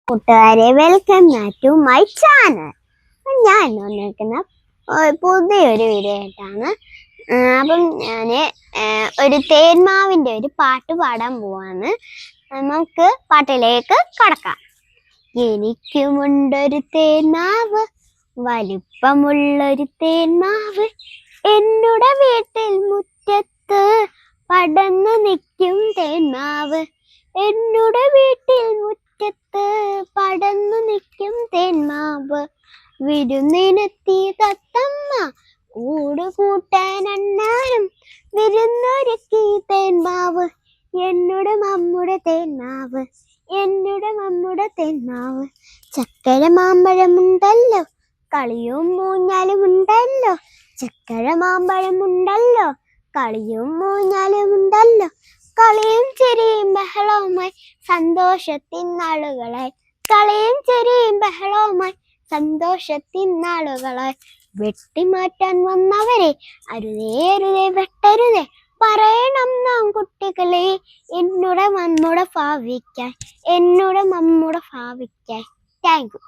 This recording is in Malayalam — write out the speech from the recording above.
കൂട്ടുകാരെ, വെൽക്കം ടു മൈ ചാനൽ. ഞാൻ വന്നിരിക്കുന്ന പുതിയൊരു വീഡിയോ ആയിട്ടാണ്. അപ്പം ഞാൻ ഒരു തേന്മാവിൻ്റെ ഒരു പാട്ട് പാടാൻ പോവാണ്. നമുക്ക് പാട്ടിലേക്ക് കടക്കാം. എനിക്കുമുണ്ടൊരു തേന്മാവ്, വലിപ്പമുള്ളൊരു തേന്മാവ്, എന്നുടെ വീട്ടിൽ മുറ്റത്ത് പടർന്നു നിൽക്കും തേന്മാവ്. എന്നുടെ വീട്ടിൽ മുറ്റത്ത് പടർന്നു നിൽക്കും തേന്മാവ്. വിരുന്നിനെത്തിയ തത്തമ്മ കൂട് കൂട്ടാൻ അണ്ണാനും വിരുന്നൊരുക്കി തേന്മാവ്. എന്നുടെ മമ്മുടെ തേന്മാവ്, എന്നുടെ മമ്മുടെ തേന്മാവ്. ചക്കര മാമ്പഴമുണ്ടല്ലോ, കളിയും മൂഞ്ഞാലും ഉണ്ടല്ലോ. ചക്കര മാമ്പഴമുണ്ടല്ലോ, കളിയും മൂഞ്ഞാലും ഉണ്ടല്ലോ. കളിയും ചിരിയും ബഹളവുമായി സന്തോഷത്തിൻ നാളുകളായി, കളിയും ചിരിയും ബഹളവുമായി സന്തോഷത്തിൻ നാളുകളായി. വെട്ടിമാറ്റാൻ വന്നവരെ അരുതേ അരുതേ വെട്ടരുതേ, പറയണം നാം കുട്ടികളെ എന്നുടെ മമ്മുടെ ഭാവിക്കായി, എന്നുടെ മമ്മുടെ ഭാവിക്കായി. Thank you.